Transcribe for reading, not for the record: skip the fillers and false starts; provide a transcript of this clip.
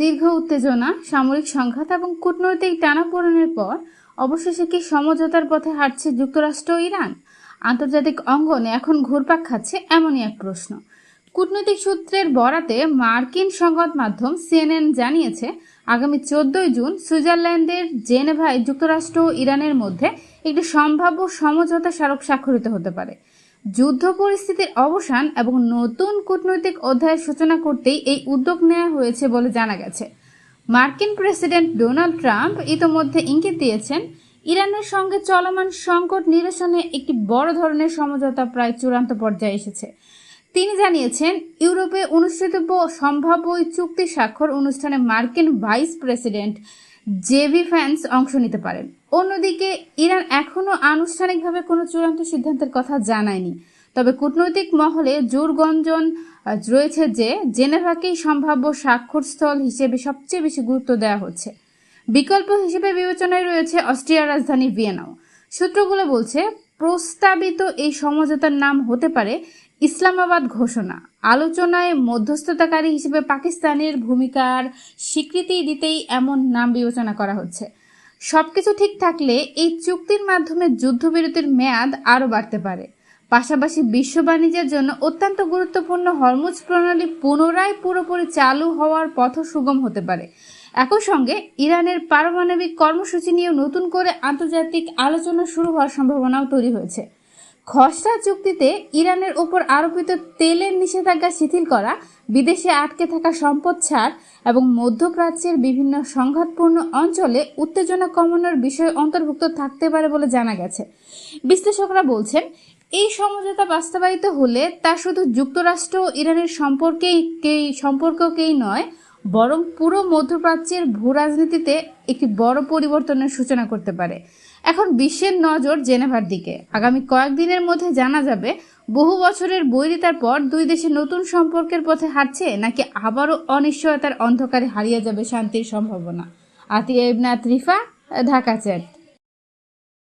দীর্ঘ উত্তেজনা, সামরিক সংঘাত এবং কূটনৈতিক টানাপোড়েনের পর অবশেষে কি সমঝোতার পথে হাঁটছে যুক্তরাষ্ট্র ও ইরান? আন্তর্জাতিক অঙ্গনে এখন ঘুরপাক খাচ্ছে এমনই এক প্রশ্ন। কূটনৈতিক সূত্রের বরাতে মার্কিন সংবাদ মাধ্যম সিএনএন জানিয়েছে, আগামী 14 জুন সুইজারল্যান্ডের জেনেভায় যুক্তরাষ্ট্র ও ইরানের মধ্যে একটি সম্ভাব্য সমঝোতা স্মারক স্বাক্ষরিত হতে পারে। যুদ্ধ পরিস্থিতির অবসান এবং নতুন কূটনৈতিক অধ্যায়ের সূচনা করতেই এই উদ্যোগ নেওয়া হয়েছে বলে জানা গেছে। মার্কিন প্রেসিডেন্ট ডোনাল্ড ট্রাম্প ইতোমধ্যে ইঙ্গিত দিয়েছেন, ইরানের সঙ্গে চলমান সংকট নিরসনে একটি বড় ধরনের সমঝোতা প্রায় চূড়ান্ত পর্যায়ে এসেছে। তিনি জানিয়েছেন, ইউরোপে অনুষ্ঠিতব্য সম্ভাব্য ওই চুক্তি স্বাক্ষর অনুষ্ঠানে মার্কিন ভাইস প্রেসিডেন্ট জেডি ভ্যান্স অংশ নিতে পারেন। অন্যদিকে ইরান এখনও আনুষ্ঠানিকভাবে কোনো চূড়ান্ত সিদ্ধান্তের কথা জানায়নি, তবে কূটনৈতিক মহলে জোর গঞ্জন রয়েছে যে জেনেভাকেই সম্ভাব্য স্বাক্ষরস্থল হিসেবে সবচেয়ে বেশি গুরুত্ব দেওয়া হচ্ছে। বিকল্প হিসেবে বিবেচনায় রয়েছে অস্ট্রিয়ার রাজধানী ভিয়েনাও। সূত্রগুলো বলছে, প্রস্তাবিত এই সমঝোতার নাম হতে পারে ইসলামাবাদ ঘোষণা। আলোচনায় মধ্যস্থতাকারী হিসেবে পাকিস্তানের ভূমিকার স্বীকৃতি দিতেই এমন নাম বিবেচনা করা হচ্ছে। সবকিছু ঠিক থাকলে এই চুক্তির মাধ্যমে যুদ্ধবিরতির মেয়াদ আরও বাড়তে পারে। পাশাপাশি বিশ্ব বাণিজ্যের জন্য অত্যন্ত গুরুত্বপূর্ণ হরমুজ প্রণালী পুনরায় পুরোপুরি চালু হওয়ার পথও সুগম হতে পারে। একই সঙ্গে ইরানের পারমাণবিক কর্মসূচি নিয়েও নতুন করে আন্তর্জাতিক আলোচনা শুরু হওয়ার সম্ভাবনাও তৈরি হয়েছে। খসড়া চুক্তিতে ইরানের ওপর আরোপিত তেলের নিষেধাজ্ঞা শিথিল করা, বিদেশে আটকে থাকা সম্পদ ছাড় এবং মধ্যপ্রাচ্যের বিভিন্ন সংঘাতপূর্ণ অঞ্চলে উত্তেজনা কমানোর বিষয় অন্তর্ভুক্ত থাকতে পারে বলে জানা গেছে। বিশ্লেষকরা বলছেন, এই সমঝোতা বাস্তবায়িত হলে তা শুধু যুক্তরাষ্ট্র ও ইরানের সম্পর্ককেই নয়, বরং পুরো মধ্যপ্রাচ্যের ভূরাজনীতিতে একটি বড় পরিবর্তনের সূচনা করতে পারে। এখন বিশ্বের নজর জেনেভার দিকে। আগামী কয়েকদিনের মধ্যে জানা যাবে, বহু বছরের বৈরিতার পর দুই দেশে নতুন সম্পর্কের পথে হাঁটছে, নাকি আবারও অনিশ্চয়তার অন্ধকারে হারিয়ে যাবে শান্তির সম্ভাবনা। আতিয়া ইবনে আতরিফা, ঢাকা চ্যাট।